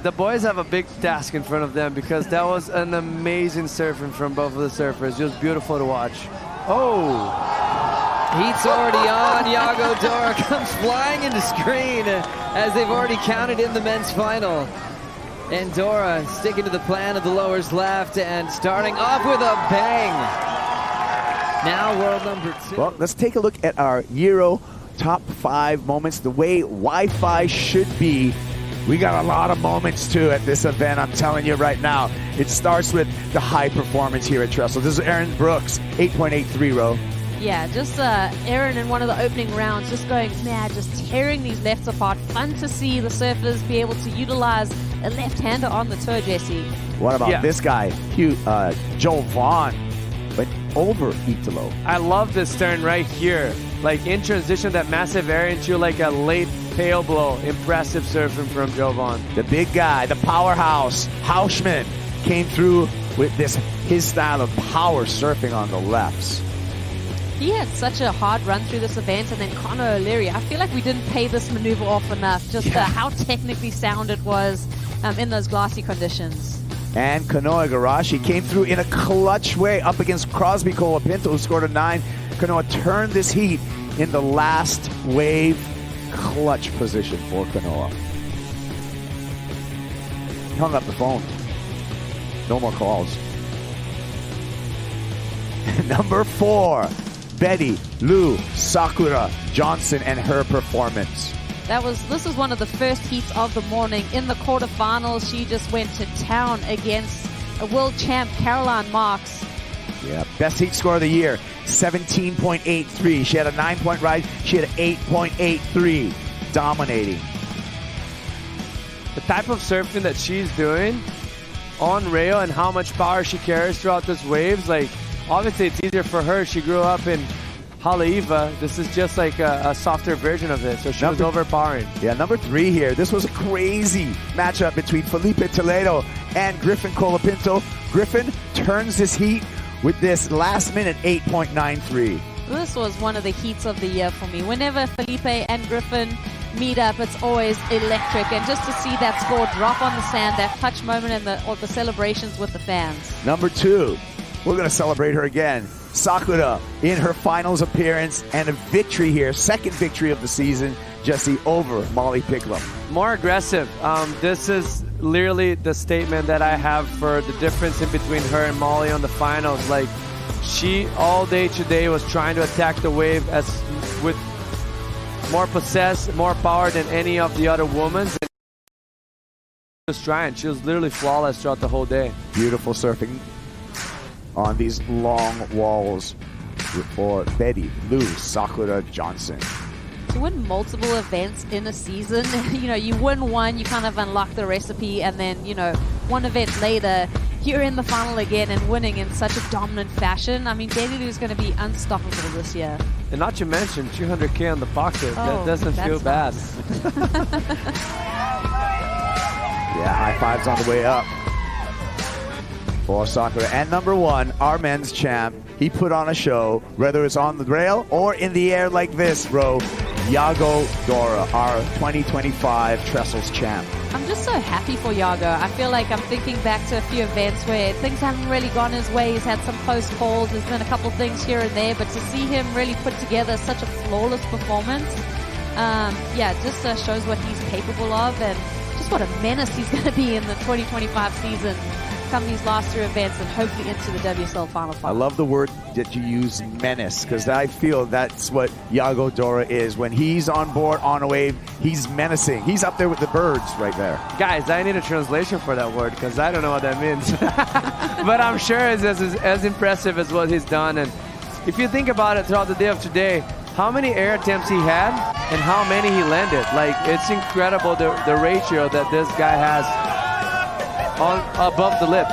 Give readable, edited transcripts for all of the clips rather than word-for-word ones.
the boys have a big task in front of them because that was an amazing surfing from both of the surfers. Just beautiful to watch. Oh! Heat's already on. Yago Dora comes flying into screen as they've already counted in the men's final. And Dora sticking to the plan of the lowers left and starting off with a bang. Now world number 2. Well, let's take a look at our Euro top 5 moments, the way Wi-Fi should be. We got a lot of moments too at this event, I'm telling you right now. It starts with the high performance here at Trestles. This is Aaron Brooks, 8.83 row. Yeah, just Aaron in one of the opening rounds just going mad, just tearing these lefts apart. Fun to see the surfers be able to utilize a left-hander on the tour, Jesse. What about this guy, Joel Vaughn, but over Bettylou. I love this turn right here. Like in transition, that massive air into like a late tail blow. Impressive surfing from Joe Vaughn. The big guy, the powerhouse, Hausman, came through with his style of power surfing on the lefts. He had such a hard run through this event, and then Conor O'Leary, I feel like we didn't pay this maneuver off enough, just how technically sound it was in those glassy conditions. And Kanoa Igarashi came through in a clutch way up against Crosby Colapinto, who scored a 9. Kanoa turned this heat in the last wave clutch position for Kanoa. He hung up the phone. No more calls. Number 4, Bettylou Sakura Johnson and her performance. This is one of the first heats of the morning. In the quarterfinals, she just went to town against a world champ, Caroline Marks. Yeah, best heat score of the year, 17.83. She had a 9-point ride. She had an 8.83, dominating. The type of surfing that she's doing on rail and how much power she carries throughout these waves, like obviously it's easier for her. She grew up in Haleiwa. This is just like a softer version of it, so she was overpowering. Yeah, number 3 here. This was a crazy matchup between Felipe Toledo and Griffin Colapinto. Griffin turns this heat with this last-minute 8.93. This was one of the heats of the year for me. Whenever Felipe and Griffin meet up, it's always electric. And just to see that score drop on the sand, that touch moment and the celebrations with the fans. Number 2, we're going to celebrate her again. Sakura in her finals appearance and a victory here, second victory of the season, Jesse, over Molly Picklum. More aggressive. This is literally the statement that I have for the difference in between her and Molly on the finals. Like, she all day today was trying to attack the wave with more more power than any of the other women. She was trying. She was literally flawless throughout the whole day. Beautiful surfing on these long walls for Bettylou Sakura Johnson. To win multiple events in a season, you win one, you kind of unlock the recipe, and then, one event later, you're in the final again and winning in such a dominant fashion. I mean, Bettylou is going to be unstoppable this year. And not to mention 200K on the pocket. Oh, that doesn't feel bad. Yeah, high fives on the way up for Sakura. And number 1, our men's champ. He put on a show, whether it's on the rail or in the air like this, bro. Yago Dora, our 2025 Trestles champ. I'm just so happy for Yago. I feel like I'm thinking back to a few events where things haven't really gone his way. He's had some close calls. There's been a couple things here and there, but to see him really put together such a flawless performance, just shows what he's capable of and just what a menace he's going to be in the 2025 season. Come these last 3 events and hopefully into the WSL Final Four. I love the word that you use, menace, because I feel that's what Yago Dora is. When he's on board on a wave, he's menacing. He's up there with the birds right there. Guys, I need a translation for that word because I don't know what that means. But I'm sure it's as impressive as what he's done. And if you think about it throughout the day of today, how many air attempts he had and how many he landed. Like, it's incredible the ratio that this guy has above the lip.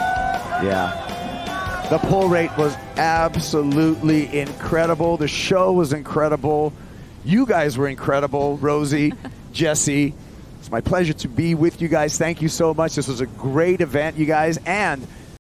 Yeah. The pull rate was absolutely incredible. The show was incredible. You guys were incredible, Rosie, Jesse. It's my pleasure to be with you guys. Thank you so much. This was a great event, you guys. And